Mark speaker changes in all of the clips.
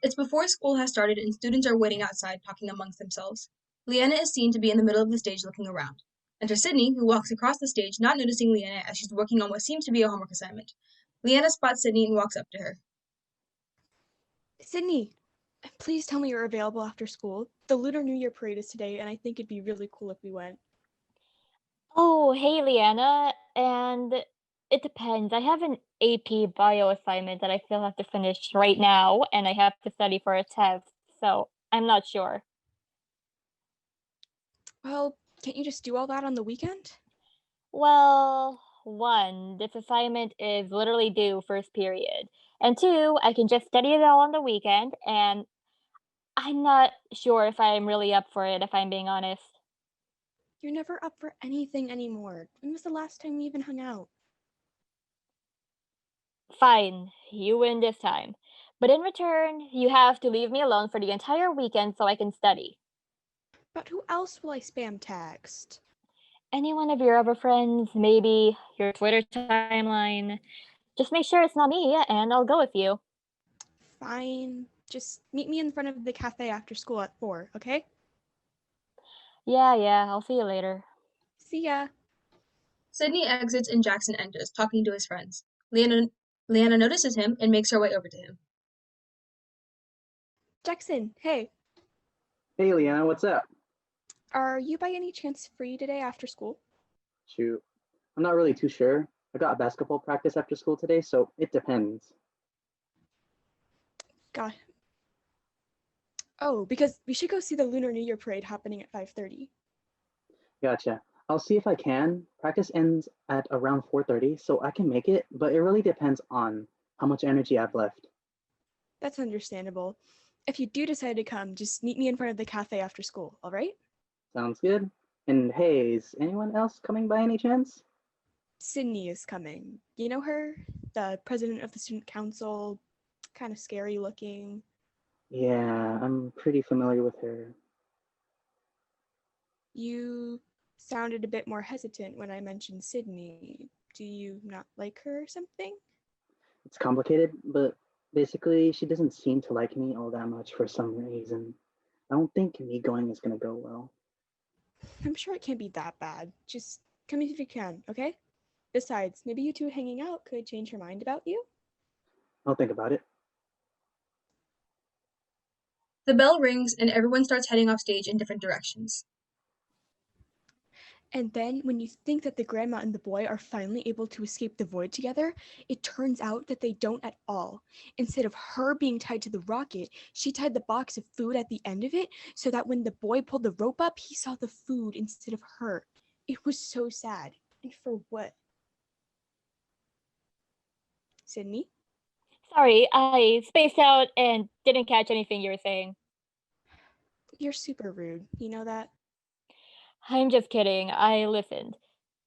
Speaker 1: It's before school has started and students are waiting outside talking amongst themselves. Leanna is seen to be in the middle of the stage looking around. Enter Sydney, who walks across the stage, not noticing Leanna as she's working on what seems to be a homework assignment. Leanna spots Sydney and walks up to her.
Speaker 2: Sydney, please tell me you're available after school. The Lunar New Year parade is today, and I think it'd be really cool if we went.
Speaker 3: Oh, hey, Leanna. And it depends. I have an AP bio assignment that I still have to finish right now, and I have to study for a test, so I'm not sure.
Speaker 2: Well, can't you just do all that on the weekend?
Speaker 3: Well, one, this assignment is literally due first period. And two, I can just study it all on the weekend, and I'm not sure if I'm really up for it, if I'm being honest.
Speaker 2: You're never up for anything anymore. When was the last time we even hung out?
Speaker 3: Fine, you win this time. But in return, you have to leave me alone for the entire weekend so I can study.
Speaker 2: But who else will I spam text?
Speaker 3: Any one of your other friends, maybe your Twitter timeline. Just make sure it's not me, and I'll go with you.
Speaker 2: Fine. Just meet me in front of the cafe after school at 4, okay?
Speaker 3: Yeah, I'll see you later.
Speaker 2: See ya.
Speaker 1: Sydney exits and Jackson enters, talking to his friends. Leanna notices him and makes her way over to him.
Speaker 2: Jackson, hey.
Speaker 4: Hey, Leanna, what's up?
Speaker 2: Are you by any chance free today after school?
Speaker 4: Shoot, I'm not really too sure. I got basketball practice after school today, so it depends.
Speaker 2: Got it. Oh, because we should go see the Lunar New Year parade happening at 5:30.
Speaker 4: Gotcha. I'll see if I can. Practice ends at around 4:30, so I can make it, but it really depends on how much energy I've left.
Speaker 2: That's understandable. If you do decide to come, just meet me in front of the cafe after school, all right?
Speaker 4: Sounds good. And hey, is anyone else coming by any chance?
Speaker 2: Sydney is coming. You know her? The president of the student council, kind of scary looking.
Speaker 4: Yeah, I'm pretty familiar with her.
Speaker 2: You sounded a bit more hesitant when I mentioned Sydney. Do you not like her or something?
Speaker 4: It's complicated, but basically, she doesn't seem to like me all that much for some reason. I don't think me going is gonna go well.
Speaker 2: I'm sure it can't be that bad. Just come if you can, okay? Besides, maybe you two hanging out could change her mind about you.
Speaker 4: I'll think about it.
Speaker 1: The bell rings and everyone starts heading off stage in different directions.
Speaker 2: And then, when you think that the grandma and the boy are finally able to escape the void together, it turns out that they don't at all. Instead of her being tied to the rocket, she tied the box of food at the end of it so that when the boy pulled the rope up, he saw the food instead of her. It was so sad. And for what? Sydney?
Speaker 3: Sorry, I spaced out and didn't catch anything you were saying.
Speaker 2: You're super rude. You know that?
Speaker 3: I'm just kidding, I listened.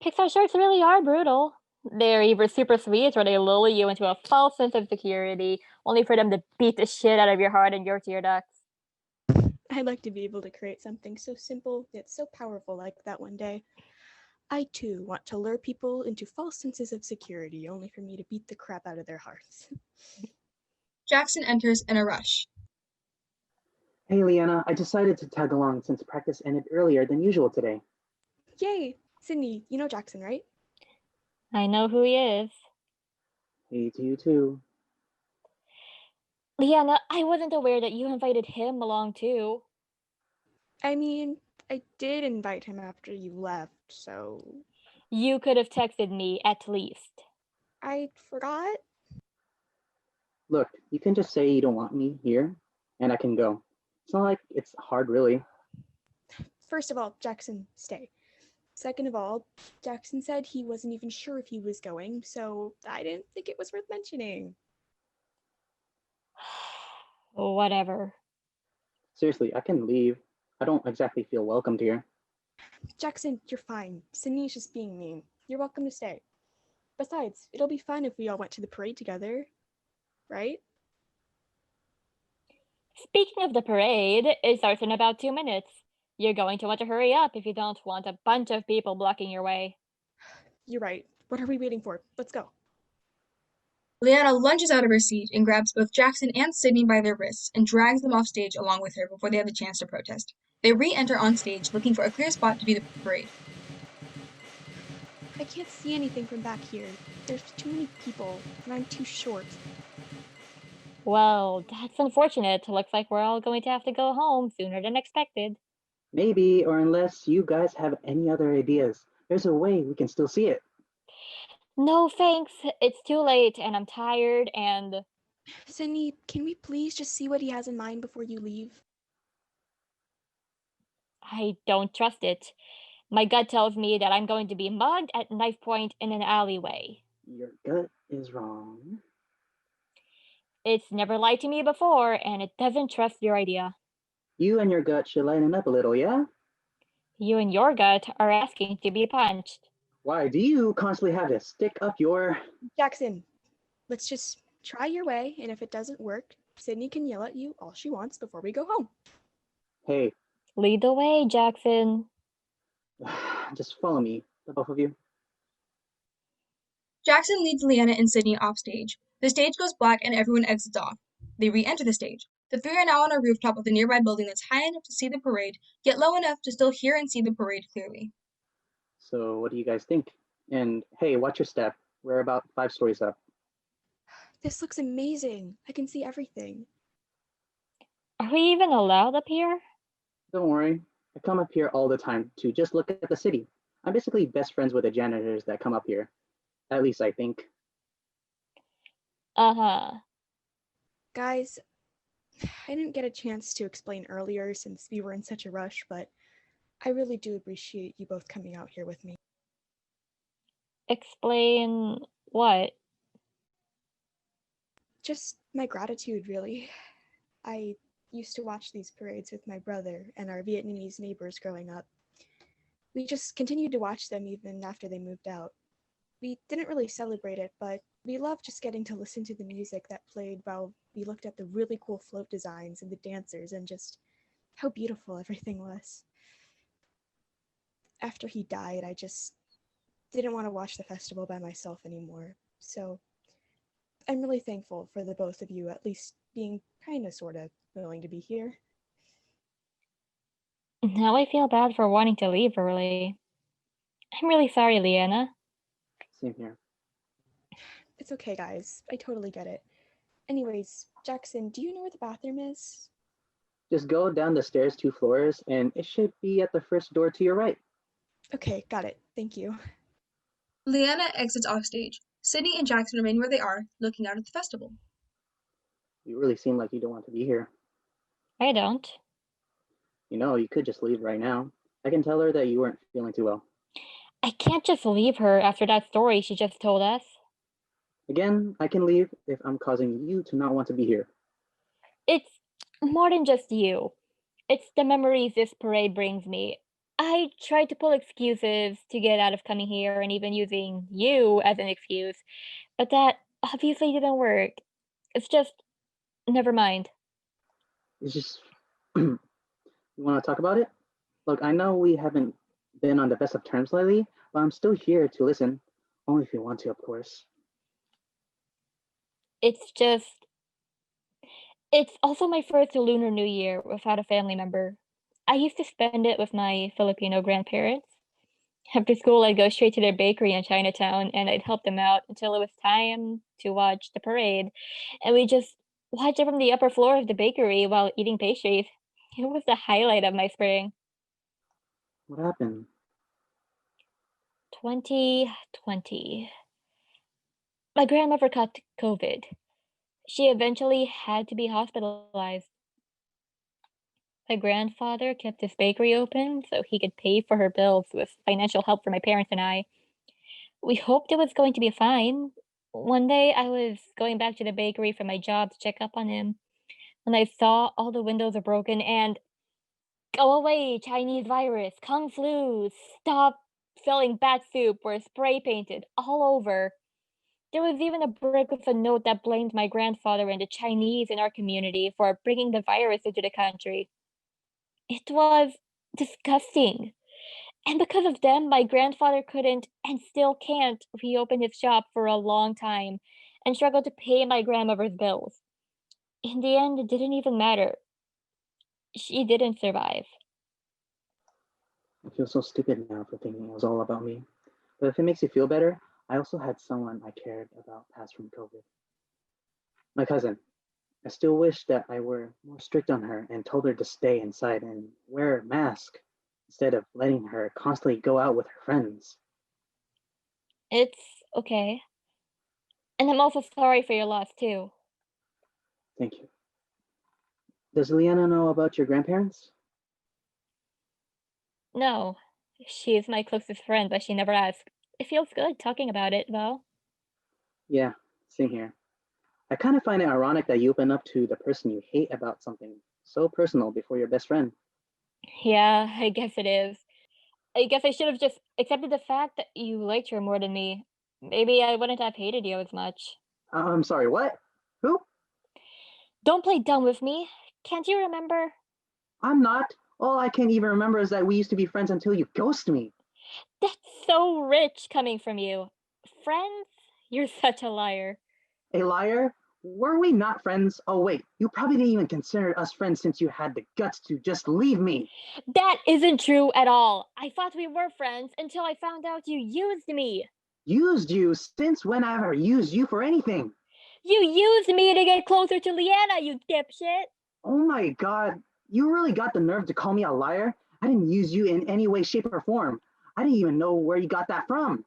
Speaker 3: Pixar shorts really are brutal. They're either super sweet or they lull you into a false sense of security, only for them to beat the shit out of your heart and your tear ducts.
Speaker 2: I'd like to be able to create something so simple yet so powerful like that one day. I too want to lure people into false senses of security, only for me to beat the crap out of their hearts.
Speaker 1: Jackson enters in a rush.
Speaker 4: Hey, Leanna, I decided to tag along since practice ended earlier than usual today.
Speaker 2: Yay! Sydney, you know Jackson, right?
Speaker 3: I know who he is.
Speaker 4: Hey to you too.
Speaker 3: Leanna, I wasn't aware that you invited him along too.
Speaker 2: I mean, I did invite him after you left, so
Speaker 3: You could have texted me at least.
Speaker 2: I forgot.
Speaker 4: Look, you can just say you don't want me here, and I can go. It's not like it's hard, really.
Speaker 2: First of all, Jackson, stay. Second of all, Jackson said he wasn't even sure if he was going, so I didn't think it was worth mentioning.
Speaker 3: Whatever.
Speaker 4: Seriously, I can leave. I don't exactly feel welcomed here.
Speaker 2: Jackson, you're fine. Sydney's just being mean. You're welcome to stay. Besides, it'll be fun if we all went to the parade together, right?
Speaker 3: Speaking of the parade, it starts in about 2 minutes. You're going to want to hurry up if you don't want a bunch of people blocking your way.
Speaker 2: You're right. What are we waiting for? Let's go.
Speaker 1: Leanna lunges out of her seat and grabs both Jackson and Sydney by their wrists and drags them off stage along with her before they have the chance to protest. They re-enter on stage looking for a clear spot to view the parade.
Speaker 2: I can't see anything from back here. There's too many people, and I'm too short.
Speaker 3: Well, that's unfortunate. Looks like we're all going to have to go home sooner than expected.
Speaker 4: Maybe, or unless you guys have any other ideas, there's a way we can still see it.
Speaker 3: No thanks. It's too late and I'm tired and
Speaker 2: Sydney, can we please just see what he has in mind before you leave?
Speaker 3: I don't trust it. My gut tells me that I'm going to be mugged at knife point in an alleyway.
Speaker 4: Your gut is wrong.
Speaker 3: It's never lied to me before and it doesn't trust your idea.
Speaker 4: You and your gut should lighten up a little, yeah?
Speaker 3: You and your gut are asking to be punched.
Speaker 4: Why do you constantly have to stick up your...
Speaker 2: Jackson, let's just try your way, and if it doesn't work, Sydney can yell at you all she wants before we go home.
Speaker 4: Hey,
Speaker 3: Lead the way, Jackson.
Speaker 4: just follow me, the both of you.
Speaker 1: Jackson leads Leanna and Sydney off stage. The stage goes black and everyone exits off. They re-enter the stage. The three are now on a rooftop of the nearby building that's high enough to see the parade, yet low enough to still hear and see the parade clearly.
Speaker 4: So what do you guys think? And hey, watch your step. We're about 5 stories up.
Speaker 2: This looks amazing. I can see everything.
Speaker 3: Are we even allowed up here?
Speaker 4: Don't worry, I come up here all the time to just look at the city. I'm basically best friends with the janitors that come up here. At least I think.
Speaker 3: Uh-huh.
Speaker 2: Guys, I didn't get a chance to explain earlier since we were in such a rush, but I really do appreciate you both coming out here with me.
Speaker 3: Explain what?
Speaker 2: Just my gratitude, really. I used to watch these parades with my brother and our Vietnamese neighbors growing up. We just continued to watch them even after they moved out. We didn't really celebrate it, but we loved just getting to listen to the music that played while we looked at the really cool float designs and the dancers and just how beautiful everything was. After he died, I just didn't want to watch the festival by myself anymore. So I'm really thankful for the both of you at least being kind of sort of willing to be here.
Speaker 3: Now I feel bad for wanting to leave early. I'm really sorry, Leanna.
Speaker 4: Same here.
Speaker 2: It's okay, guys. I totally get it. Anyways, Jackson, do you know where the bathroom is?
Speaker 4: Just go down the stairs 2 floors and it should be at the first door to your right.
Speaker 2: Okay, got it. Thank you.
Speaker 1: Leanna exits off stage. Sydney and Jackson remain where they are, looking out at the festival.
Speaker 4: You really seem like you don't want to be here.
Speaker 3: I don't.
Speaker 4: You know, you could just leave right now. I can tell her that you weren't feeling too well.
Speaker 3: I can't just leave her after that story she just told us.
Speaker 4: Again, I can leave if I'm causing you to not want to be here.
Speaker 3: It's more than just you. It's the memories this parade brings me. I tried to pull excuses to get out of coming here and even using you as an excuse, but that obviously didn't work. It's just, never mind.
Speaker 4: It's just, you want to talk about it? Look, I know we haven't been on the best of terms lately, but I'm still here to listen. Only if you want to, of course.
Speaker 3: It's just, it's also my first Lunar New Year without a family member. I used to spend it with my Filipino grandparents. After school, I'd go straight to their bakery in Chinatown and I'd help them out until it was time to watch the parade. And we just watch it from the upper floor of the bakery while eating pastries. It was the highlight of my spring.
Speaker 4: What happened?
Speaker 3: 2020. My grandmother caught COVID. She eventually had to be hospitalized. My grandfather kept his bakery open so he could pay for her bills with financial help from my parents and I. We hoped it was going to be fine. One day I was going back to the bakery for my job to check up on him when I saw all the windows are broken and go away, Chinese virus, Kung flu, stop selling bat soup were spray painted all over. There was even a brick with a note that blamed my grandfather and the Chinese in our community for bringing the virus into the country. It was disgusting. And because of them, my grandfather couldn't and still can't reopen his shop for a long time. and struggled to pay my grandmother's bills. In the end, it didn't even matter. She didn't survive.
Speaker 4: I feel so stupid now for thinking it was all about me. But if it makes you feel better, I also had someone I cared about pass from COVID. My cousin. I still wish that I were more strict on her and told her to stay inside and wear a mask instead of letting her constantly go out with her friends.
Speaker 3: It's okay. And I'm also sorry for your loss, too.
Speaker 4: Thank you. Does Liana know about your grandparents?
Speaker 3: No, she's my closest friend, but she never asked. It feels good talking about it, though.
Speaker 4: Yeah, same here. I kind of find it ironic that you open up to the person you hate about something so personal before your best friend.
Speaker 3: Yeah, I guess it is. I guess I should have just accepted the fact that you liked her more than me. Maybe I wouldn't have hated you as much.
Speaker 4: I'm sorry, what? Who?
Speaker 3: Don't play dumb with me. Can't you remember?
Speaker 4: I'm not. All I can even remember is that we used to be friends until you ghosted me.
Speaker 3: That's so rich coming from you. Friends? You're such a liar.
Speaker 4: A liar? Were we not friends? Oh, wait, you probably didn't even consider us friends since you had the guts to just leave me.
Speaker 3: That isn't true at all. I thought we were friends until I found out you used me.
Speaker 4: Used you? Since when I ever used you for anything?
Speaker 3: You used me to get closer to Leanna, you dipshit.
Speaker 4: Oh my god, you really got the nerve to call me a liar? I didn't use you in any way, shape, or form. I didn't even know where you got that from.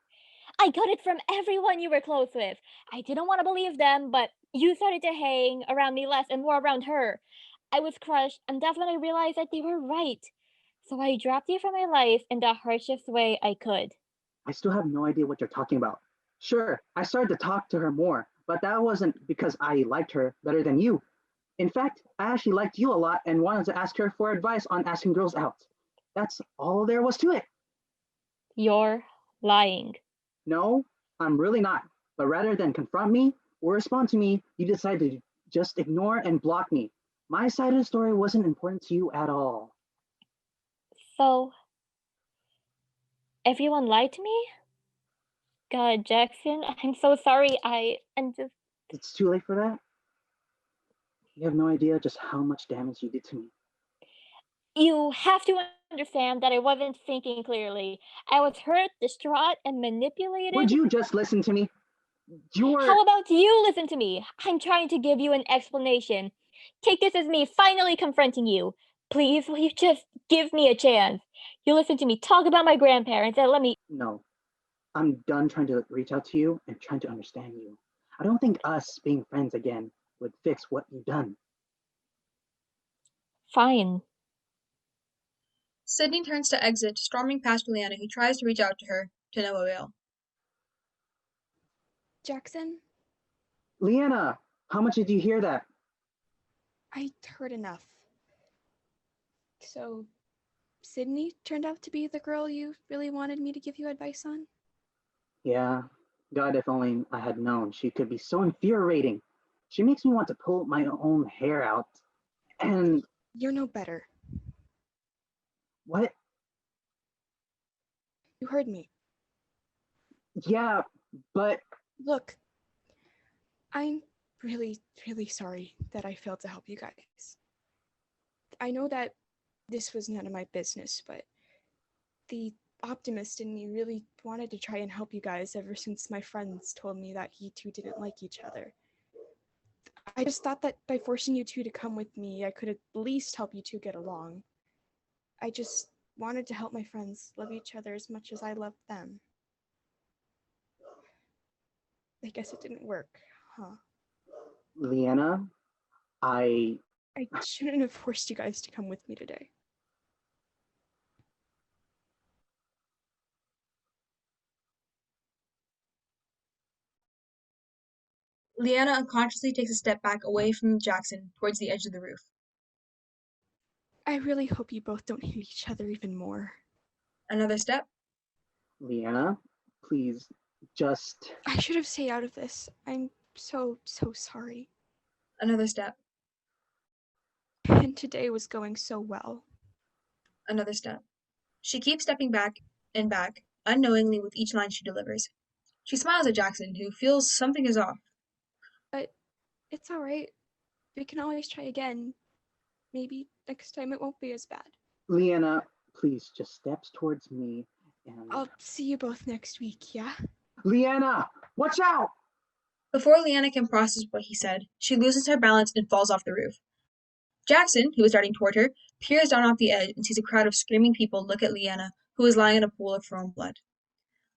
Speaker 3: I got it from everyone you were close with. I didn't want to believe them, but you started to hang around me less and more around her. I was crushed, and that's when I realized that they were right. So I dropped you from my life in the harshest way I could.
Speaker 4: I still have no idea what you're talking about. Sure, I started to talk to her more, but that wasn't because I liked her better than you. In fact, I actually liked you a lot and wanted to ask her for advice on asking girls out. That's all there was to it.
Speaker 3: You're lying.
Speaker 4: No, I'm really not. But rather than confront me or respond to me, you decided to just ignore and block me. My side of the story wasn't important to you at all.
Speaker 3: So, everyone lied to me? God, Jackson, I'm so sorry. I'm just.
Speaker 4: It's too late for that. You have no idea just how much damage you did to me.
Speaker 3: You have to understand that I wasn't thinking clearly. I was hurt, distraught, and
Speaker 4: Would
Speaker 3: manipulated.
Speaker 4: you just listen to me? You're.
Speaker 3: How about you listen to me? I'm trying to give you an explanation. Take this as me finally confronting you. Please, will you just give me a chance? You listen to me talk about my grandparents and let me.
Speaker 4: No, I'm done trying to reach out to you and trying to understand you. I don't think us being friends again would fix what you've done.
Speaker 3: Fine.
Speaker 1: Sydney turns to exit, storming past Juliana, who tries to reach out to her, to no avail.
Speaker 2: Jackson,
Speaker 4: Leanna, how much did you hear that?
Speaker 2: I heard enough. So, Sydney turned out to be the girl you really wanted me to give you advice on?
Speaker 4: Yeah, God, if only I had known she could be so infuriating. She makes me want to pull my own hair out. And
Speaker 2: You're no better.
Speaker 4: what?
Speaker 2: You heard me.
Speaker 4: Yeah, but
Speaker 2: Look, I'm really, really sorry that I failed to help you guys. I know that this was none of my business, but the optimist in me really wanted to try and help you guys ever since my friends told me that you two didn't like each other. I just thought that by forcing you two to come with me, I could at least help you two get along. I just wanted to help my friends love each other as much as I loved them. I guess it didn't work, huh?
Speaker 4: Leanna, I
Speaker 2: I shouldn't have forced you guys to come with me today.
Speaker 1: Leanna unconsciously takes a step back away from Jackson towards the edge of the roof.
Speaker 2: I really hope you both don't hate each other even more.
Speaker 1: Another step.
Speaker 4: Leanna, please just.
Speaker 2: I should have stayed out of this. I'm so sorry.
Speaker 1: Another step.
Speaker 2: And today was going so well.
Speaker 1: Another step. She keeps stepping back and back, unknowingly with each line she delivers. She smiles at Jackson, who feels something is off.
Speaker 2: But it's all right. We can always try again. Maybe next time it won't be as bad.
Speaker 4: Leanna, please just steps towards me and...
Speaker 2: I'll see you both next week, yeah?
Speaker 4: Leanna, watch out!
Speaker 1: Before Leanna can process what he said, she loses her balance and falls off the roof. Jackson, who is darting toward her, peers down off the edge and sees a crowd of screaming people look at Leanna, who is lying in a pool of her own blood.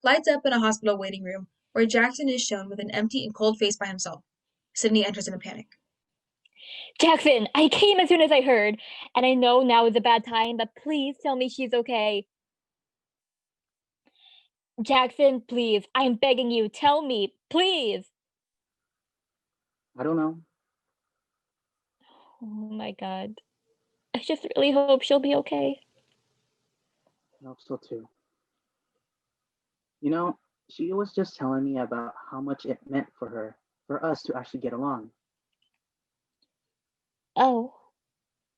Speaker 1: Lights up in a hospital waiting room, where Jackson is shown with an empty and cold face by himself. Sydney enters in a panic.
Speaker 3: Jackson, I came as soon as I heard, and I know now is a bad time, but please tell me she's okay. Jackson, please, I'm begging you, tell me, please.
Speaker 4: I don't know.
Speaker 3: Oh my God. I just really hope she'll be okay.
Speaker 4: I hope so too. You know, she was just telling me about how much it meant for her, for us to actually get along.
Speaker 3: Oh,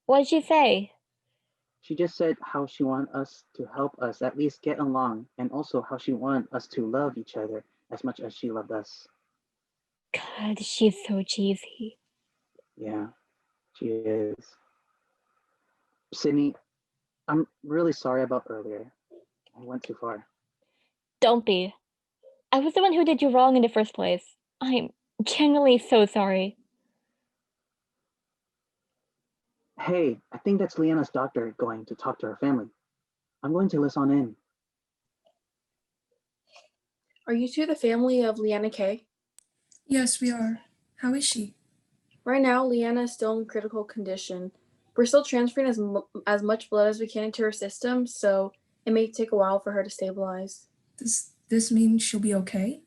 Speaker 3: what'd she say?
Speaker 4: She just said how she wanted us to help us at least get along, and also how she wanted us to love each other as much as she loved us.
Speaker 3: God, she's so cheesy.
Speaker 4: Yeah, she is. Sydney, I'm really sorry about earlier. I went too far.
Speaker 3: Don't be. I was the one who did you wrong in the first place. I'm genuinely so sorry.
Speaker 4: Hey, I think that's Leanna's doctor going to talk to her family. I'm going to listen in.
Speaker 5: Are you two the family of Leanna Kay?
Speaker 6: Yes, we are. How is she?
Speaker 5: Right now, Leanna is still in critical condition. We're still transferring as much blood as we can into her system, so it may take a while for her to stabilize.
Speaker 6: Does this mean she'll be okay?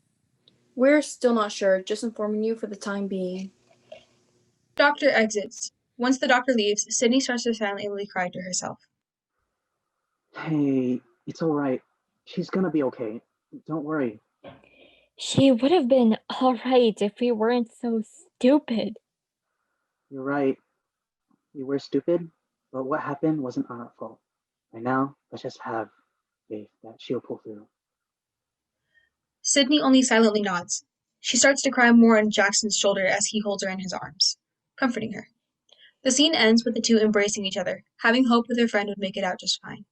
Speaker 5: We're still not sure, just informing you for the time being.
Speaker 1: Doctor exits. Once the doctor leaves, Sydney starts to silently cry to herself.
Speaker 4: Hey, it's all right. She's gonna be okay. Don't worry.
Speaker 3: She would have been all right if we weren't so stupid.
Speaker 4: You're right. We were stupid, but what happened wasn't our fault. Right now, let's just have faith that she'll pull through.
Speaker 1: Sydney only silently nods. She starts to cry more on Jackson's shoulder as he holds her in his arms, comforting her. The scene ends with the two embracing each other, having hope that their friend would make it out just fine.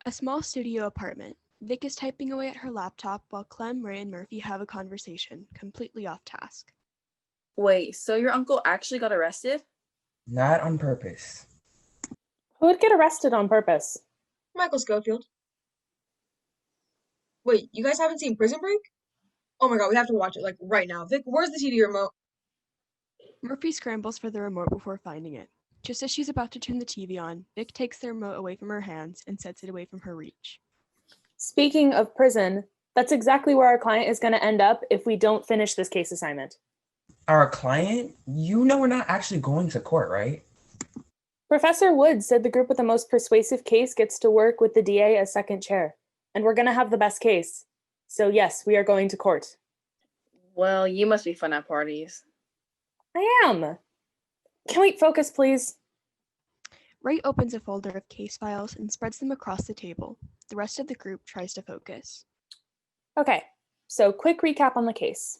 Speaker 2: A small studio apartment. Vic is typing away at her laptop while Clem, Ray, and Murphy have a conversation, completely off task.
Speaker 5: Wait, so your uncle actually got arrested?
Speaker 7: Not on purpose.
Speaker 8: Who would get arrested on purpose?
Speaker 1: Michael Schofield. Wait, you guys haven't seen Prison Break? Oh my god, we have to watch it, like, right now. Vic, where's the TV remote?
Speaker 2: Murphy scrambles for the remote before finding it. Just as she's about to turn the TV on, Vic takes the remote away from her hands and sets it away from her reach.
Speaker 8: Speaking of prison, that's exactly where our client is going to end up if we don't finish this case assignment.
Speaker 7: Our client? You know we're not actually going to court, right?
Speaker 8: Professor Wood said the group with the most persuasive case gets to work with the DA as second chair, and we're going to have the best case. So yes, we are going to court.
Speaker 5: Well, you must be fun at parties.
Speaker 8: I am. Can we focus, please?
Speaker 2: Ray opens a folder of case files and spreads them across the table. The rest of the group tries to focus.
Speaker 8: Okay, so quick recap on the case.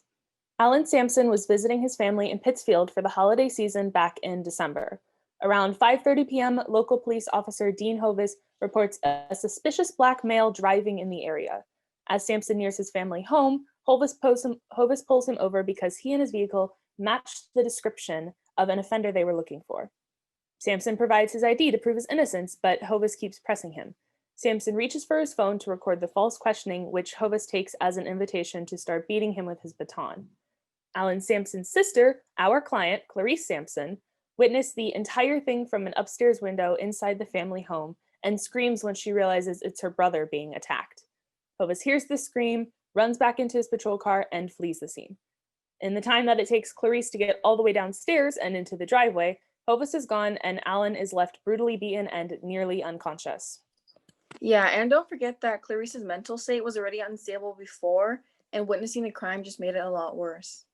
Speaker 8: Alan Sampson was visiting his family in Pittsfield for the holiday season back in December. Around 5:30 p.m., local police officer Dean Hovis reports a suspicious black male driving in the area. As Sampson nears his family home, Hovis pulls him over because he and his vehicle matched the description of an offender they were looking for. Sampson provides his ID to prove his innocence, but Hovis keeps pressing him. Sampson reaches for his phone to record the false questioning, which Hovis takes as an invitation to start beating him with his baton. Alan Sampson's sister, our client, Clarice Sampson, witnessed the entire thing from an upstairs window inside the family home and screams when she realizes it's her brother being attacked. Hovis hears the scream, runs back into his patrol car, and flees the scene. In the time that it takes Clarice to get all the way downstairs and into the driveway, Hovis is gone and Alan is left brutally beaten and nearly unconscious.
Speaker 5: Yeah, and don't forget that Clarice's mental state was already unstable before, and witnessing the crime just made it a lot worse.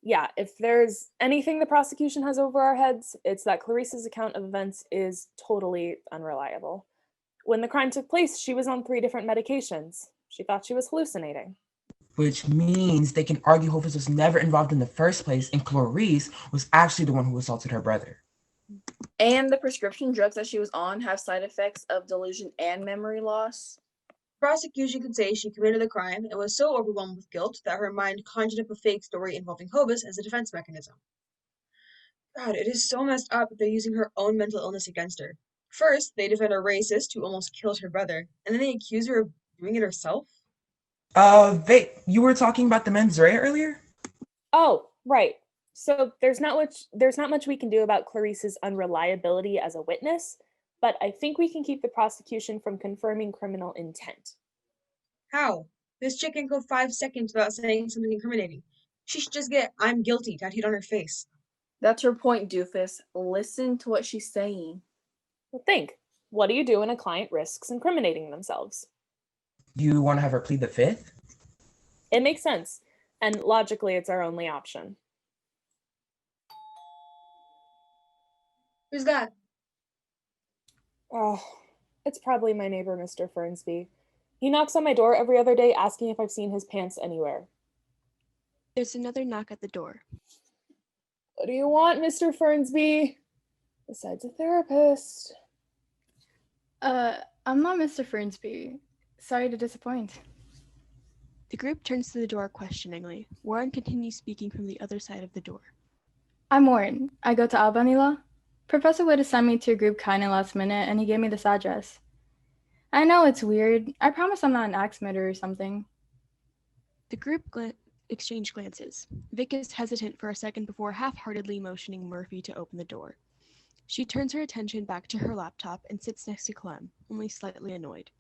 Speaker 8: Yeah, if there's anything the prosecution has over our heads, it's that Clarice's account of events is totally unreliable. When the crime took place, she was on 3 different medications. She thought she was hallucinating.
Speaker 7: Which means they can argue Hofus was never involved in the first place, and Clarice was actually the one who assaulted her brother.
Speaker 5: And the prescription drugs that she was on have side effects of delusion and memory loss.
Speaker 1: The prosecution could say she committed the crime and was so overwhelmed with guilt that her mind conjured up a fake story involving Hobus as a defense mechanism. God, it is so messed up that they're using her own mental illness against her. First, they defend a racist who almost killed her brother, and then they accuse her of doing it herself?
Speaker 7: You were talking about the mens rea earlier?
Speaker 8: Oh, right. So there's not much we can do about Clarice's unreliability as a witness, but I think we can keep the prosecution from confirming criminal intent.
Speaker 1: How? This chick can go 5 seconds without saying something incriminating. She should just get "I'm guilty" tattooed on her face.
Speaker 5: That's her point, doofus. Listen to what she's saying.
Speaker 8: Well, think. What do you do when a client risks incriminating themselves?
Speaker 7: You want to have her plead the fifth?
Speaker 8: It makes sense, and logically it's our only option.
Speaker 1: Who's that?
Speaker 8: Oh, it's probably my neighbor, Mr. Fernsby. He knocks on my door every other day asking if I've seen his pants anywhere.
Speaker 2: There's another knock at the door.
Speaker 8: What do you want, Mr. Fernsby? Besides a therapist.
Speaker 9: I'm not Mr. Fernsby. Sorry to disappoint.
Speaker 2: The group turns to the door questioningly. Warren continues speaking from the other side of the door.
Speaker 9: I'm Warren. I go to Albanila. Professor Wood assigned me to your group kinda last minute, and he gave me this address. I know it's weird. I promise I'm not an axe murderer or something.
Speaker 2: The group exchange glances. Vic is hesitant for a second before half-heartedly motioning Murphy to open the door. She turns her attention back to her laptop and sits next to Clem, only slightly annoyed.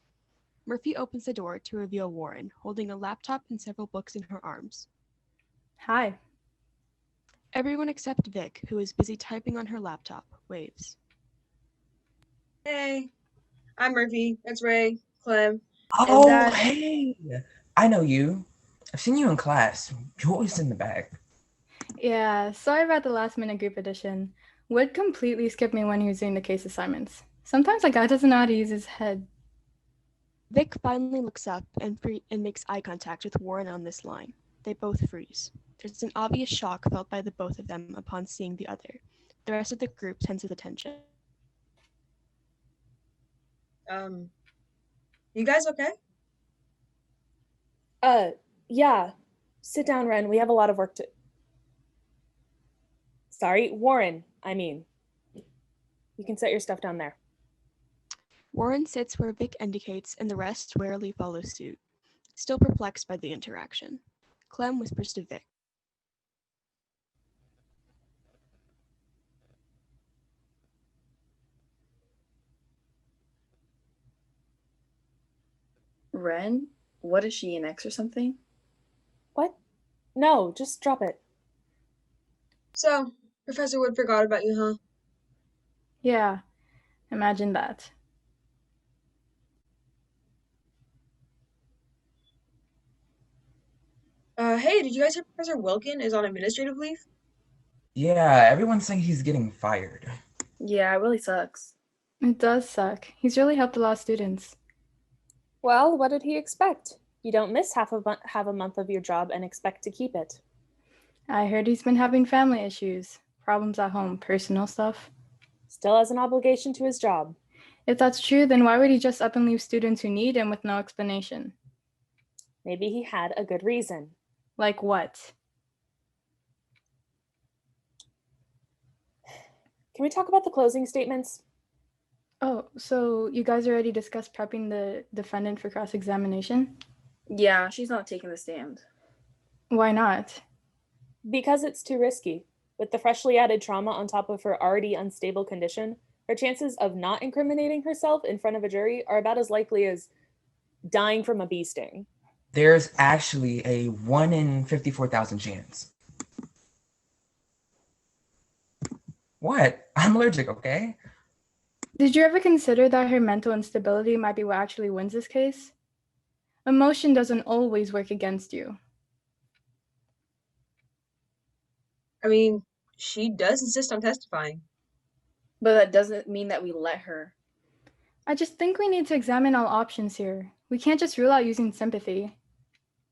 Speaker 2: Murphy opens the door to reveal Warren, holding a laptop and several books in her arms.
Speaker 9: Hi.
Speaker 2: Everyone except Vic, who is busy typing on her laptop, waves.
Speaker 1: Hey, I'm Murphy. That's Ray, Clem.
Speaker 7: Oh, hey! I know you. I've seen you in class. You always sit in the back.
Speaker 9: Yeah, sorry about the last-minute group addition. Wood completely skipped me when he was doing the case assignments. Sometimes a guy doesn't know how to use his head.
Speaker 2: Vic finally looks up and makes eye contact with Warren on this line. They both freeze. There's an obvious shock felt by the both of them upon seeing the other. The rest of the group tenses attention.
Speaker 1: You guys okay?
Speaker 8: Yeah. Sit down, Ren. We have a lot of work to... Sorry, Warren, I mean. You can set your stuff down there.
Speaker 2: Warren sits where Vic indicates, and the rest warily follow suit, still perplexed by the interaction. Clem whispers to Vic.
Speaker 5: Ren? What is she, an ex or something?
Speaker 8: What? No, just drop it.
Speaker 1: So, Professor Wood forgot about you, huh?
Speaker 9: Yeah, imagine that.
Speaker 1: Hey, did you guys hear Professor Wilkin is on administrative leave?
Speaker 7: Yeah, everyone's saying he's getting fired.
Speaker 5: Yeah, it really sucks.
Speaker 9: It does suck. He's really helped a lot of students.
Speaker 8: Well, what did he expect? You don't miss half a month of your job and expect to keep it.
Speaker 9: I heard he's been having family issues, problems at home, personal stuff.
Speaker 8: Still has an obligation to his job.
Speaker 9: If that's true, then why would he just up and leave students who need him with no explanation?
Speaker 8: Maybe he had a good reason.
Speaker 9: Like what?
Speaker 8: Can we talk about the closing statements?
Speaker 9: Oh, so you guys already discussed prepping the defendant for cross-examination?
Speaker 5: Yeah, she's not taking the stand.
Speaker 9: Why not?
Speaker 8: Because it's too risky. With the freshly added trauma on top of her already unstable condition, her chances of not incriminating herself in front of a jury are about as likely as dying from a bee sting.
Speaker 7: There's actually a 1 in 54,000 chance. What? I'm allergic, okay?
Speaker 9: Did you ever consider that her mental instability might be what actually wins this case? Emotion doesn't always work against you.
Speaker 1: I mean, she does insist on testifying.
Speaker 5: But that doesn't mean that we let her.
Speaker 9: I just think we need to examine all options here. We can't just rule out using sympathy.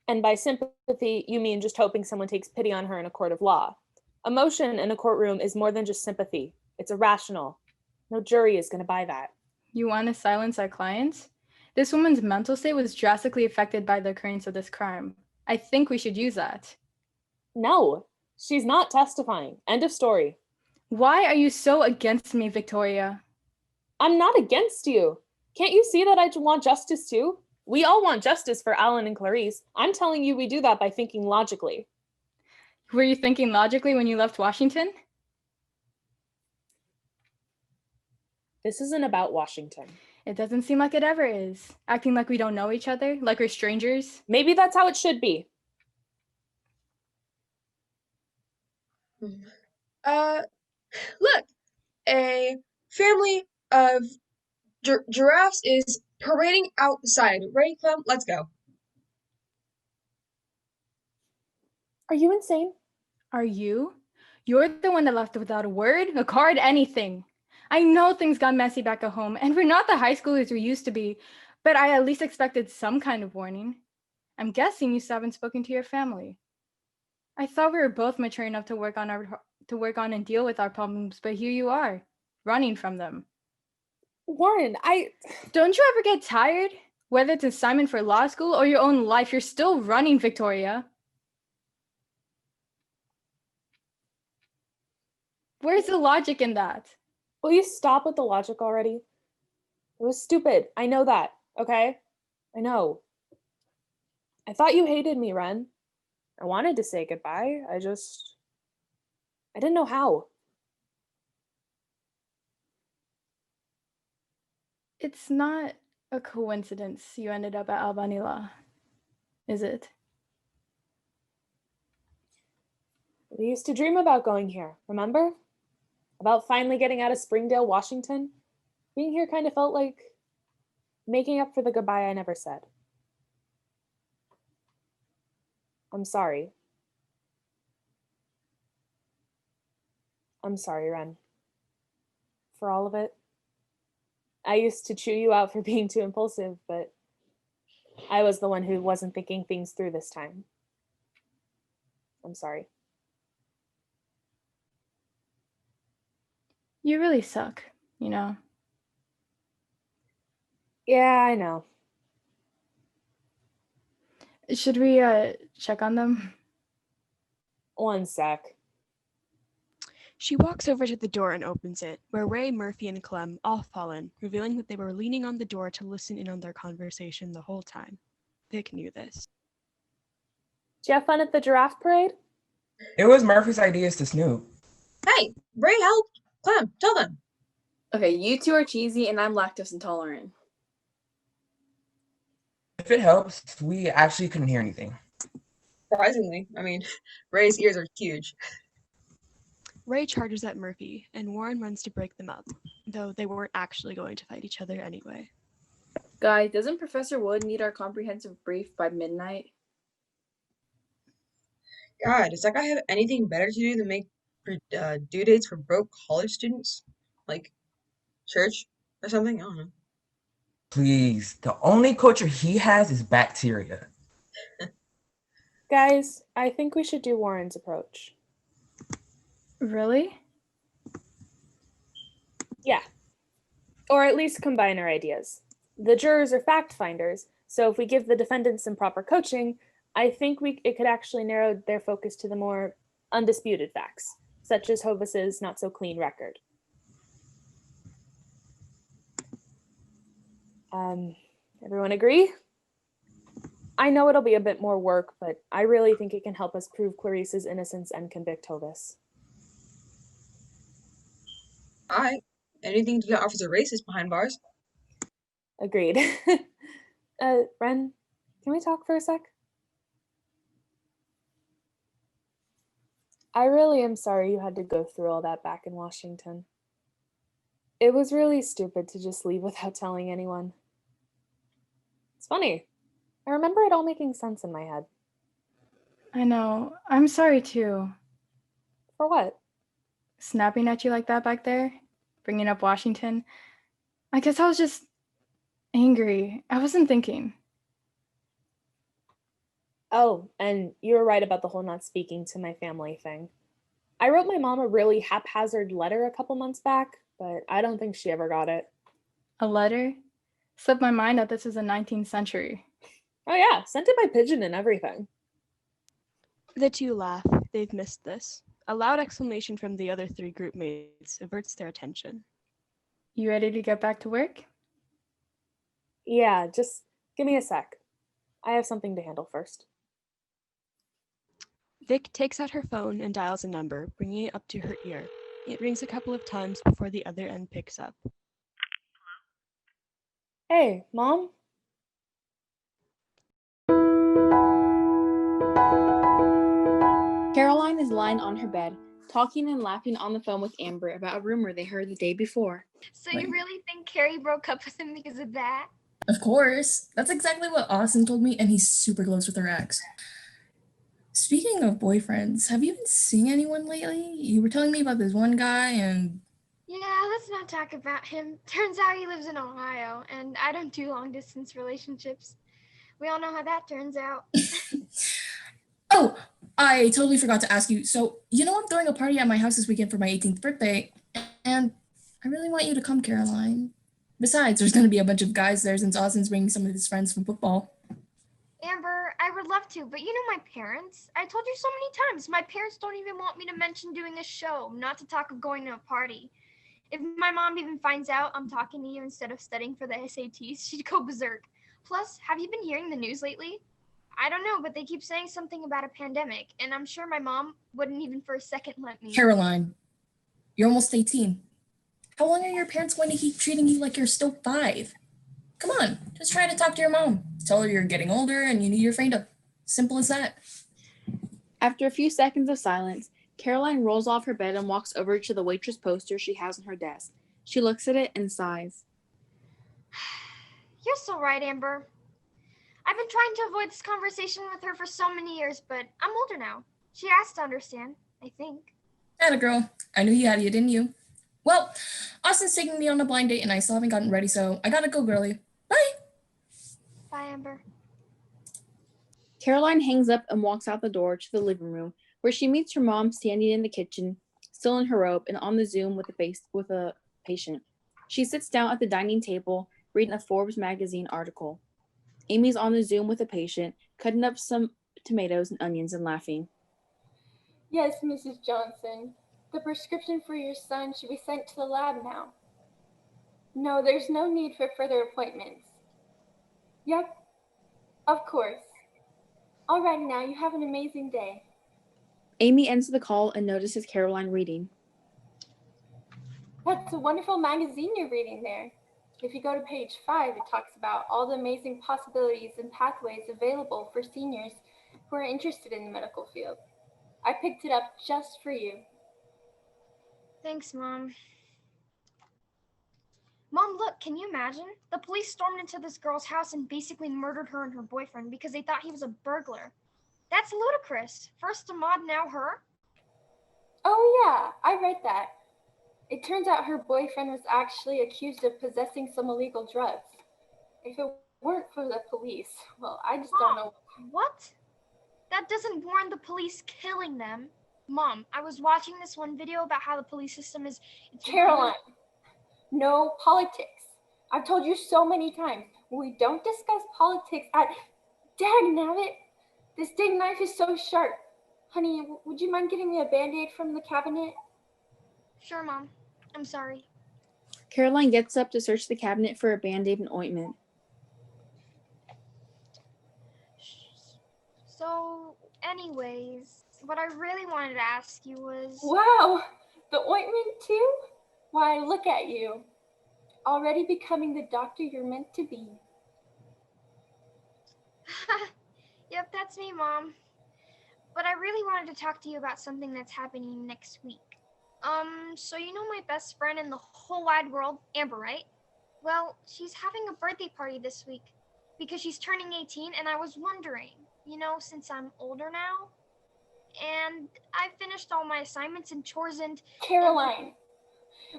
Speaker 8: And by sympathy, you mean just hoping someone takes pity on her in a court of law. Emotion in a courtroom is more than just sympathy. It's irrational. No jury is going to buy that.
Speaker 9: You want to silence our clients? This woman's mental state was drastically affected by the occurrence of this crime. I think we should use that.
Speaker 8: No, she's not testifying. End of story.
Speaker 9: Why are you so against me, Victoria?
Speaker 8: I'm not against you. Can't you see that I want justice too? We all want justice for Alan and Clarice. I'm telling you we do that by thinking logically.
Speaker 9: Were you thinking logically when you left Washington?
Speaker 8: This isn't about Washington.
Speaker 9: It doesn't seem like it ever is. Acting like we don't know each other, like we're strangers.
Speaker 8: Maybe that's how it should be.
Speaker 1: Look, a family of giraffes is parading outside. Ready, Clem? Let's go.
Speaker 8: Are you insane?
Speaker 9: Are you? You're the one that left without a word, a card, anything. I know things got messy back at home, and we're not the high schoolers we used to be, but I at least expected some kind of warning. I'm guessing you still haven't spoken to your family. I thought we were both mature enough to work on and deal with our problems, but here you are, running from them.
Speaker 8: Warren,
Speaker 9: Don't you ever get tired? Whether it's assignment for law school or your own life, you're still running, Victoria. Where's the logic in that?
Speaker 8: Will you stop with the logic already? It was stupid. I know that, okay? I know. I thought you hated me, Ren. I wanted to say goodbye. I didn't know how.
Speaker 9: It's not a coincidence you ended up at Albanila, is it?
Speaker 8: We used to dream about going here, remember? About finally getting out of Springdale, Washington. Being here kind of felt like making up for the goodbye I never said. I'm sorry. I'm sorry, Ren. For all of it. I used to chew you out for being too impulsive, but I was the one who wasn't thinking things through this time. I'm sorry.
Speaker 9: You really suck, you know?
Speaker 8: Yeah, I know.
Speaker 9: Should we check on them?
Speaker 8: One sec.
Speaker 2: She walks over to the door and opens it, where Ray, Murphy, and Clem all fall in, revealing that they were leaning on the door to listen in on their conversation the whole time. Vic knew this.
Speaker 8: Did you have fun at the giraffe parade?
Speaker 7: It was Murphy's ideas to snoop.
Speaker 1: Hey, Ray, help! Clem, tell them.
Speaker 5: Okay, you two are cheesy and I'm lactose intolerant.
Speaker 7: If it helps, we actually couldn't hear anything.
Speaker 1: Surprisingly, I mean, Ray's ears are huge.
Speaker 2: Ray charges at Murphy, and Warren runs to break them up, though they weren't actually going to fight each other anyway.
Speaker 5: Guys, doesn't Professor Wood need our comprehensive brief by midnight?
Speaker 1: God, does that guy have anything better to do than make due dates for broke college students? Like church or something? I don't know.
Speaker 7: Please, the only culture he has is bacteria.
Speaker 8: Guys, I think we should do Warren's approach.
Speaker 9: Really?
Speaker 8: Yeah. Or at least combine our ideas. The jurors are fact finders, so if we give the defendants some proper coaching, I think it could actually narrow their focus to the more undisputed facts, such as Hovis's not so clean record. Everyone agree? I know it'll be a bit more work, but I really think it can help us prove Clarice's innocence and convict Hovis.
Speaker 1: Alright. Anything to get Officer Racist behind bars.
Speaker 8: Agreed. Ren, can we talk for a sec? I really am sorry you had to go through all that back in Washington. It was really stupid to just leave without telling anyone. It's funny. I remember it all making sense in my head.
Speaker 9: I know. I'm sorry too.
Speaker 8: For what?
Speaker 9: Snapping at you like that back there, bringing up Washington. I guess I was just angry. I wasn't thinking.
Speaker 8: Oh, and you were right about the whole not speaking to my family thing. I wrote my mom a really haphazard letter a couple months back, but I don't think she ever got it.
Speaker 9: A letter? Slipped my mind that this is the 19th century.
Speaker 8: Oh yeah, sent it by pigeon and everything.
Speaker 2: The two laugh. They've missed this. A loud exclamation from the other three group mates averts their attention.
Speaker 9: You ready to get back to work?
Speaker 8: Yeah, just give me a sec. I have something to handle first.
Speaker 2: Vic takes out her phone and dials a number, bringing it up to her ear. It rings a couple of times before the other end picks up.
Speaker 8: Hey, Mom?
Speaker 5: Caroline is lying on her bed, talking and laughing on the phone with Amber about a rumor they heard the day before.
Speaker 10: So you really think Carrie broke up with him because of that?
Speaker 6: Of course. That's exactly what Austin told me, and he's super close with her ex. Speaking of boyfriends, have you been seeing anyone lately? You were telling me about this one guy and...
Speaker 10: Yeah, let's not talk about him. Turns out he lives in Ohio, and I don't do long-distance relationships. We all know how that turns out.
Speaker 6: Oh, I totally forgot to ask you. So, I'm throwing a party at my house this weekend for my 18th birthday, and I really want you to come, Caroline. Besides, there's going to be a bunch of guys there since Austin's bringing some of his friends from football.
Speaker 10: Amber, I would love to, but you know my parents. I told you so many times, my parents don't even want me to mention doing a show, not to talk of going to a party. If my mom even finds out I'm talking to you instead of studying for the SATs, she'd go berserk. Plus, have you been hearing the news lately? I don't know, but they keep saying something about a pandemic, and I'm sure my mom wouldn't even for a second let me.
Speaker 6: Caroline, you're almost 18. How long are your parents going to keep treating you like you're still 5? Come on, just try to talk to your mom. Tell her you're getting older and you need your freedom. Simple as that.
Speaker 5: After a few seconds of silence, Caroline rolls off her bed and walks over to the waitress poster she has on her desk. She looks at it and sighs.
Speaker 10: You're so right, Amber. I've been trying to avoid this conversation with her for so many years, but I'm older now. She has to understand, I think.
Speaker 6: Atta girl. I knew you had you, didn't you? Well, Austin's taking me on a blind date and I still haven't gotten ready, so I gotta go, girly. Bye!
Speaker 10: Bye, Amber.
Speaker 5: Caroline hangs up and walks out the door to the living room, where she meets her mom standing in the kitchen, still in her robe and on the Zoom with a patient. She sits down at the dining table, reading a Forbes magazine article. Amy's on the Zoom with a patient, cutting up some tomatoes and onions and laughing.
Speaker 11: Yes, Mrs. Johnson. The prescription for your son should be sent to the lab now. No, there's no need for further appointments. Yep, of course. All right, now you have an amazing day.
Speaker 5: Amy ends the call and notices Caroline reading.
Speaker 11: That's a wonderful magazine you're reading there. If you go to page 5, it talks about all the amazing possibilities and pathways available for seniors who are interested in the medical field. I picked it up just for you.
Speaker 10: Thanks, Mom. Mom, look, can you imagine? The police stormed into this girl's house and basically murdered her and her boyfriend because they thought he was a burglar. That's ludicrous. First Ahmad, now her?
Speaker 11: Oh yeah, I read that. It turns out her boyfriend was actually accused of possessing some illegal drugs. If it weren't for the police, well, I just don't know.
Speaker 10: What? That doesn't warrant the police killing them. Mom, I was watching this one video about how the police system is...
Speaker 11: Caroline, no politics. I've told you so many times, we don't discuss politics at... Dagnabbit, this dang knife is so sharp. Honey, would you mind getting me a Band-Aid from the cabinet?
Speaker 10: Sure, Mom. I'm sorry.
Speaker 5: Caroline gets up to search the cabinet for a Band-Aid and ointment.
Speaker 10: So, anyways, what I really wanted to ask you was...
Speaker 11: Wow, the ointment too? Why, look at you. Already becoming the doctor you're meant to be.
Speaker 10: Yep, that's me, Mom. But I really wanted to talk to you about something that's happening next week. So you know my best friend in the whole wide world, Amber, right? Well, she's having a birthday party this week because she's turning 18, and I was wondering, since I'm older now, and I finished all my assignments and chores and...
Speaker 11: Caroline,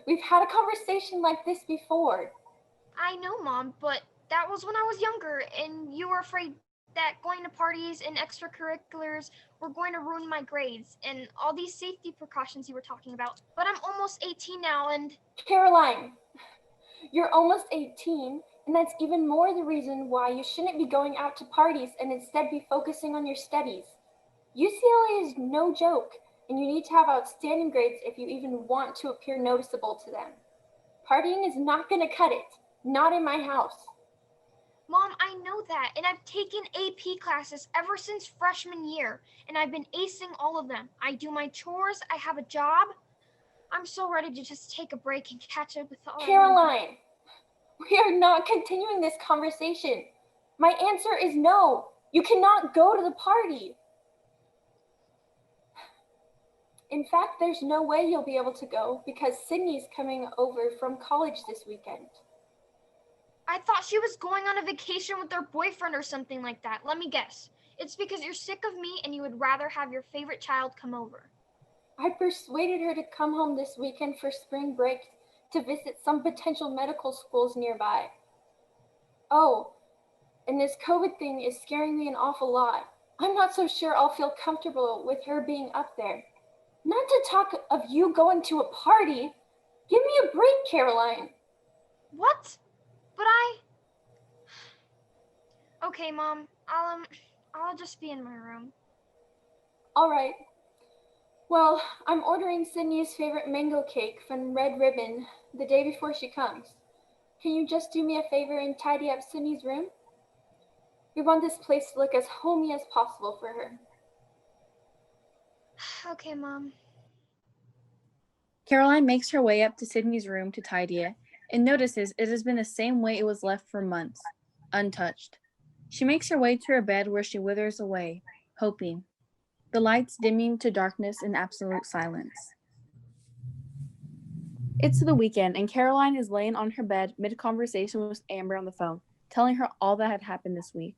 Speaker 11: we've had a conversation like this before.
Speaker 10: I know, Mom, but that was when I was younger, and you were afraid that going to parties and extracurriculars were going to ruin my grades and all these safety precautions you were talking about. But I'm almost 18 now, and...
Speaker 11: Caroline, you're almost 18, and that's even more the reason why you shouldn't be going out to parties and instead be focusing on your studies. UCLA is no joke, and you need to have outstanding grades if you even want to appear noticeable to them. Partying is not going to cut it, not in my house.
Speaker 10: Mom, I know that, and I've taken AP classes ever since freshman year, and I've been acing all of them. I do my chores, I have a job. I'm so ready to just take a break and catch up with all...
Speaker 11: Caroline, we are not continuing this conversation. My answer is no. You cannot go to the party. In fact, there's no way you'll be able to go because Sydney's coming over from college this weekend.
Speaker 10: I thought she was going on a vacation with her boyfriend or something like that. Let me guess. It's because you're sick of me and you would rather have your favorite child come over.
Speaker 11: I persuaded her to come home this weekend for spring break to visit some potential medical schools nearby. Oh, and this COVID thing is scaring me an awful lot. I'm not so sure I'll feel comfortable with her being up there. Not to talk of you going to a party. Give me a break, Caroline.
Speaker 10: What? But Okay, Mom. I'll just be in my room.
Speaker 11: All right. Well, I'm ordering Sydney's favorite mango cake from Red Ribbon the day before she comes. Can you just do me a favor and tidy up Sydney's room? We want this place to look as homey as possible for her.
Speaker 10: Okay, Mom.
Speaker 5: Caroline makes her way up to Sydney's room to tidy it and notices it has been the same way it was left for months, untouched. She makes her way to her bed where she withers away, hoping, the lights dimming to darkness and absolute silence. It's the weekend, and Caroline is laying on her bed mid-conversation with Amber on the phone, telling her all that had happened this week.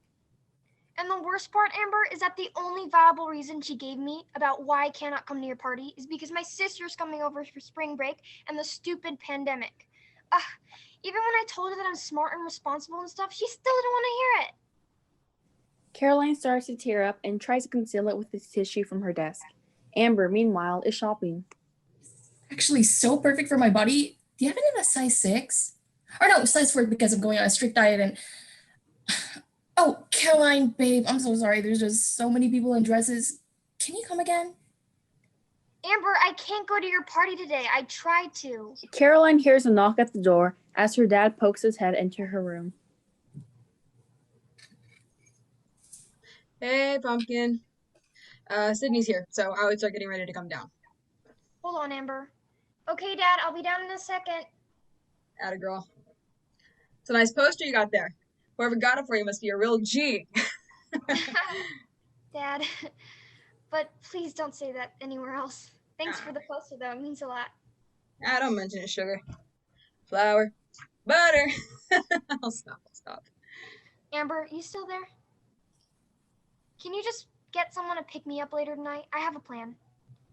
Speaker 10: And the worst part, Amber, is that the only viable reason she gave me about why I cannot come to your party is because my sister's coming over for spring break and the stupid pandemic. Even when I told her that I'm smart and responsible and stuff, she still didn't want to hear it.
Speaker 5: Caroline starts to tear up and tries to conceal it with the tissue from her desk. Amber, meanwhile, is shopping.
Speaker 6: Actually, so perfect for my body. Do you have it in a size 6? Or no, size 4 because I'm going on a strict diet and... Oh, Caroline, babe, I'm so sorry. There's just so many people in dresses. Can you come again?
Speaker 10: Amber, I can't go to your party today. I tried to.
Speaker 5: Caroline hears a knock at the door as her dad pokes his head into her room.
Speaker 1: Hey, Pumpkin. Sydney's here, so I would start getting ready to come down.
Speaker 10: Hold on, Amber. Okay, Dad, I'll be down in a second.
Speaker 1: Atta girl. It's a nice poster you got there. Whoever got it for you must be a real G.
Speaker 10: Dad, but please don't say that anywhere else. Thanks for the poster, though. It means a lot.
Speaker 1: Don't mention it, sugar. Flour. Butter. I'll stop.
Speaker 10: Amber, you still there? Can you just get someone to pick me up later tonight? I have a plan.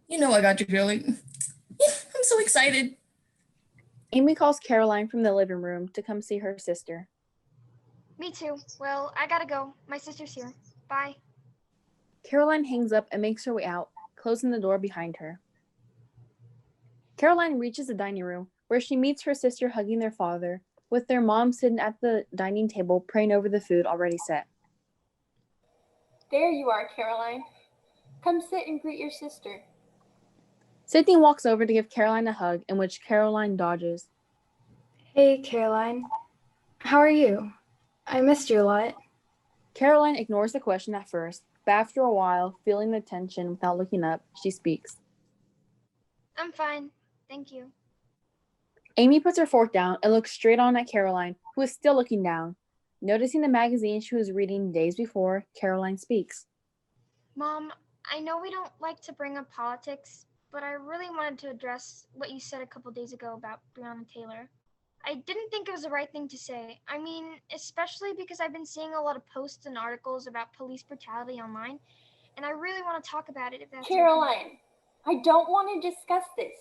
Speaker 6: You know I got you, girlie. I'm so excited.
Speaker 5: Amy calls Caroline from the living room to come see her sister.
Speaker 10: Me too. Well, I gotta go. My sister's here. Bye.
Speaker 5: Caroline hangs up and makes her way out, closing the door behind her. Caroline reaches the dining room, where she meets her sister hugging their father, with their mom sitting at the dining table praying over the food already set.
Speaker 11: There you are, Caroline. Come sit and greet your sister.
Speaker 5: Sydney walks over to give Caroline a hug, in which Caroline dodges.
Speaker 9: Hey, Caroline. How are you? I missed you a lot.
Speaker 5: Caroline ignores the question at first, but after a while, feeling the tension without looking up, she speaks.
Speaker 10: I'm fine. Thank you.
Speaker 5: Amy puts her fork down and looks straight on at Caroline, who is still looking down. Noticing the magazine she was reading days before, Caroline speaks.
Speaker 10: Mom, I know we don't like to bring up politics, but I really wanted to address what you said a couple days ago about Breonna Taylor. I didn't think it was the right thing to say. I mean, especially because I've been seeing a lot of posts and articles about police brutality online, and I really want to talk about it if that's
Speaker 11: Caroline,
Speaker 10: okay.
Speaker 11: I don't want to discuss this.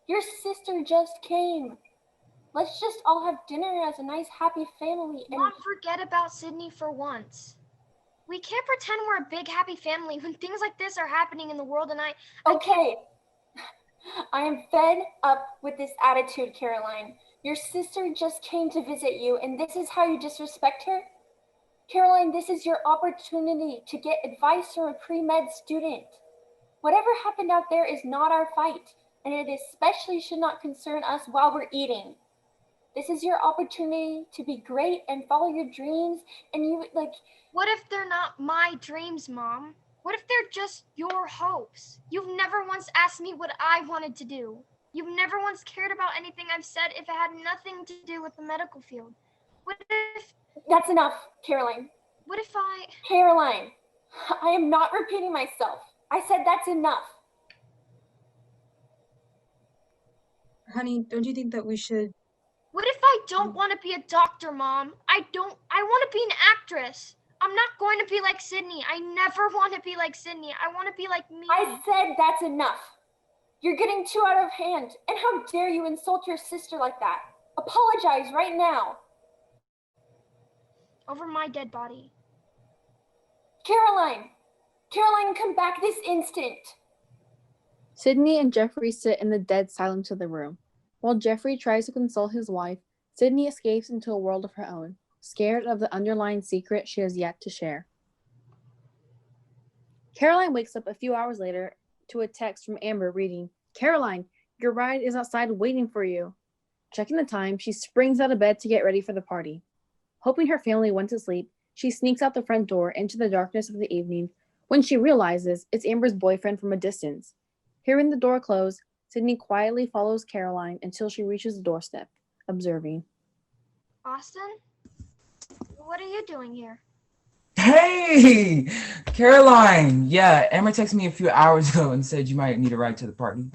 Speaker 11: Your sister just came. Let's just all have dinner as a nice, happy family. And
Speaker 10: Mom, forget about Sydney for once. We can't pretend we're a big, happy family when things like this are happening in the world, and
Speaker 11: Okay. I am fed up with this attitude, Caroline. Your sister just came to visit you, and this is how you disrespect her? Caroline, this is your opportunity to get advice from a pre-med student. Whatever happened out there is not our fight, and it especially should not concern us while we're eating. This is your opportunity to be great and follow your dreams, and
Speaker 10: What if they're not my dreams, Mom? What if they're just your hopes? You've never once asked me what I wanted to do. You've never once cared about anything I've said if it had nothing to do with the medical field. What if...
Speaker 11: That's enough, Caroline.
Speaker 10: What if
Speaker 11: Caroline, I am not repeating myself. I said that's enough.
Speaker 1: Honey, don't you think that we should...
Speaker 10: What if I don't want to be a doctor, Mom? I want to be an actress. I'm not going to be like Sydney. I never want to be like Sydney. I want to be like me.
Speaker 11: I said that's enough. You're getting too out of hand. And how dare you insult your sister like that? Apologize right now.
Speaker 10: Over my dead body.
Speaker 11: Caroline! Caroline, come back this instant.
Speaker 5: Sydney and Jeffrey sit in the dead silence of the room. While Jeffrey tries to console his wife, Sydney escapes into a world of her own, scared of the underlying secret she has yet to share. Caroline wakes up a few hours later to a text from Amber reading, "Caroline, your ride is outside waiting for you." Checking the time, she springs out of bed to get ready for the party. Hoping her family went to sleep, she sneaks out the front door into the darkness of the evening when she realizes it's Amber's boyfriend from a distance. Hearing the door close, Sydney quietly follows Caroline until she reaches the doorstep, observing.
Speaker 10: Austin? What are you doing here?
Speaker 7: Hey, Caroline. Yeah, Amber texted me a few hours ago and said you might need a ride to the party.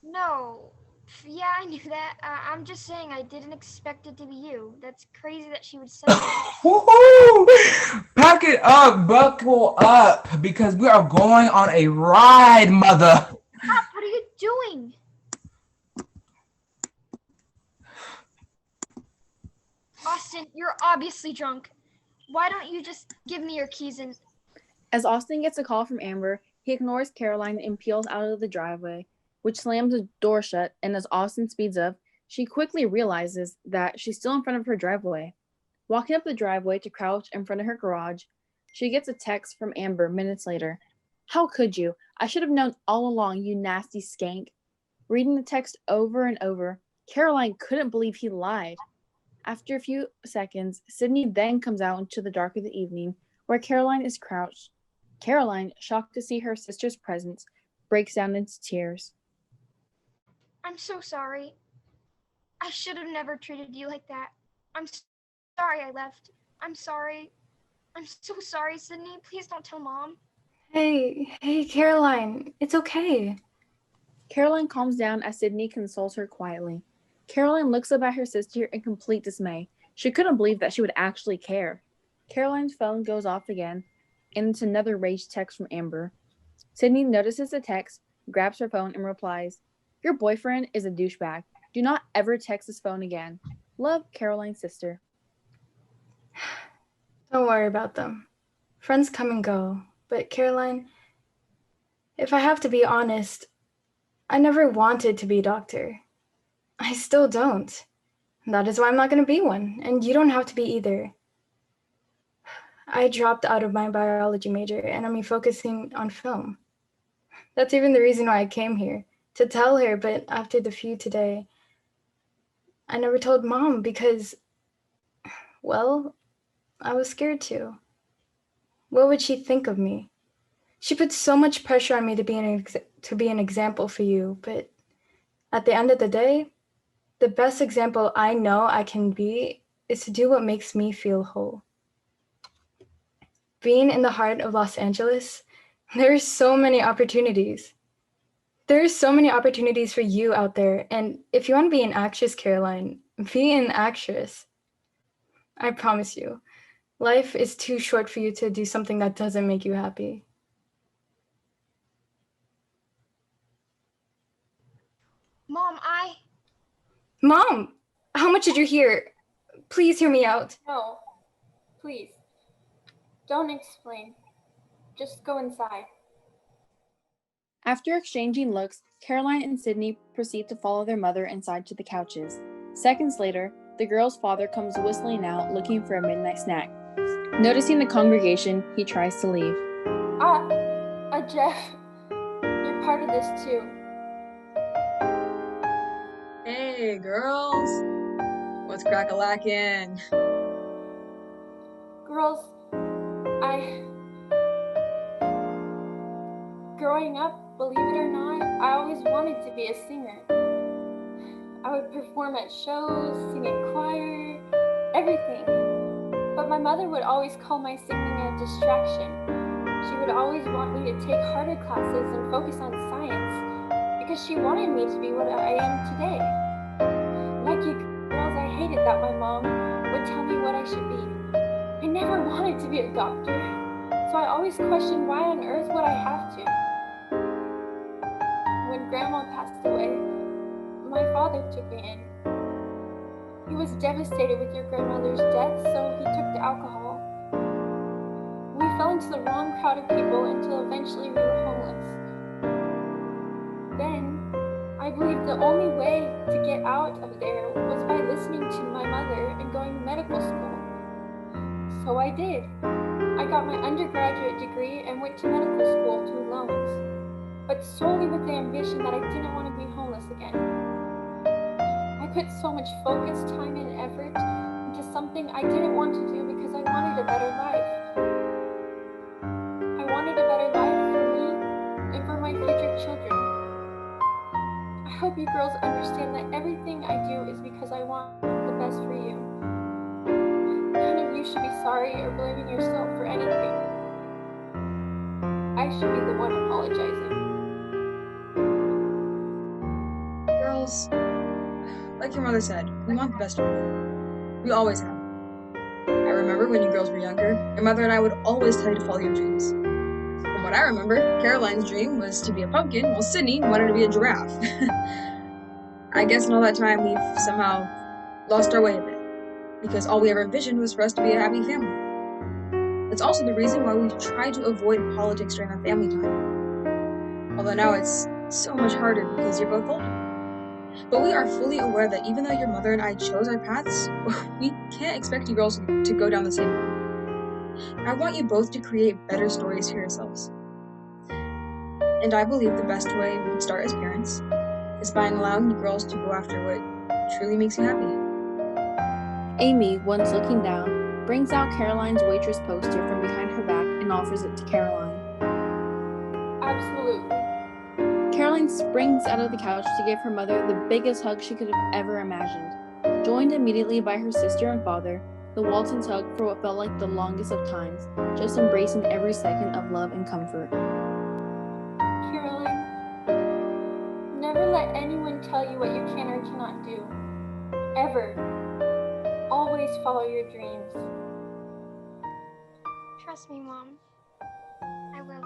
Speaker 10: No. Yeah, I knew that. I'm just saying I didn't expect it to be you. That's crazy that she would say that.
Speaker 7: Woohoo! Pack it up, buckle up, because we are going on a ride, mother.
Speaker 10: Pop, what are you doing? Austin, you're obviously drunk. Why don't you just give me your keys and...
Speaker 5: As Austin gets a call from Amber, he ignores Caroline and peels out of the driveway, which slams the door shut, and as Austin speeds up, she quickly realizes that she's still in front of her driveway. Walking up the driveway to crouch in front of her garage, she gets a text from Amber minutes later. "How could you? I should have known all along, you nasty skank." Reading the text over and over, Caroline couldn't believe he lied. After a few seconds, Sydney then comes out into the dark of the evening, where Caroline is crouched. Caroline, shocked to see her sister's presence, breaks down into tears.
Speaker 10: I'm so sorry. I should have never treated you like that. I'm sorry I left. I'm sorry. I'm so sorry, Sydney. Please don't tell Mom.
Speaker 9: Hey, Caroline. It's okay.
Speaker 5: Caroline calms down as Sydney consoles her quietly. Caroline looks up at her sister in complete dismay. She couldn't believe that she would actually care. Caroline's phone goes off again, and it's another rage text from Amber. Sydney notices the text, grabs her phone, and replies, "Your boyfriend is a douchebag. Do not ever text his phone again. Love, Caroline's sister."
Speaker 9: Don't worry about them. Friends come and go. But Caroline, if I have to be honest, I never wanted to be a doctor. I still don't. That is why I'm not going to be one, and you don't have to be either. I dropped out of my biology major, and I'm focusing on film. That's even the reason why I came here, to tell her, but after the feud today, I never told Mom because, well, I was scared to. What would she think of me? She put so much pressure on me to be an example for you, but at the end of the day, the best example I know I can be is to do what makes me feel whole. Being in the heart of Los Angeles, there are so many opportunities. There are so many opportunities for you out there, and if you want to be an actress, Caroline, be an actress. I promise you, life is too short for you to do something that doesn't make you happy. Mom, how much did you hear? Please hear me out.
Speaker 11: No, please. Don't explain. Just go inside.
Speaker 5: After exchanging looks, Caroline and Sydney proceed to follow their mother inside to the couches. Seconds later, the girl's father comes whistling out looking for a midnight snack. Noticing the congregation, he tries to leave.
Speaker 11: Jeff, you're part of this too.
Speaker 1: Hey, girls. What's crack-a-lackin'?
Speaker 11: Girls, growing up, believe it or not, I always wanted to be a singer. I would perform at shows, sing in choir, everything. But my mother would always call my singing a distraction. She would always want me to take harder classes and focus on science because she wanted me to be what I am today. Like you girls, I hated that my mom would tell me what I should be. I never wanted to be a doctor, so I always questioned why on earth would I have to. When Grandma passed away, my father took me in. He was devastated with your grandmother's death, so he took to alcohol. We fell into the wrong crowd of people until eventually we were homeless. Then, I believed the only way to get out of there was by listening to my mother and going to medical school. So I did. I got my undergraduate degree and went to medical school through loans, but solely with the ambition that I didn't want to be homeless again. I put so much focus, time, and effort into something I didn't want to do because I wanted a better life. I wanted a better life for me and for my future children. I hope you girls understand that everything I do is because I want the best for you. None of you should be sorry or blaming yourself for anything. I should be the one apologizing.
Speaker 1: Girls, like your mother said, we want the best for you. We always have. I remember when you girls were younger, your mother and I would always tell you to follow your dreams. From what I remember, Caroline's dream was to be a pumpkin, while Sydney wanted to be a giraffe. I guess in all that time, we've somehow lost our way a bit, because all we ever envisioned was for us to be a happy family. It's also the reason why we try to avoid politics during our family time. Although now it's so much harder because you're both older. But we are fully aware that even though your mother and I chose our paths, we can't expect you girls to go down the same one. I want you both to create better stories for yourselves. And I believe the best way we can start as parents is by allowing you girls to go after what truly makes you happy.
Speaker 5: Amy, once looking down, brings out Caroline's waitress poster from behind her back and offers it to Caroline.
Speaker 11: Absolutely.
Speaker 5: Caroline springs out of the couch to give her mother the biggest hug she could have ever imagined. Joined immediately by her sister and father, the Waltons hugged for what felt like the longest of times, just embracing every second of love and comfort.
Speaker 11: Caroline, never let anyone tell you what you can or cannot do. Ever. Always follow your dreams.
Speaker 10: Trust me, Mom. I will.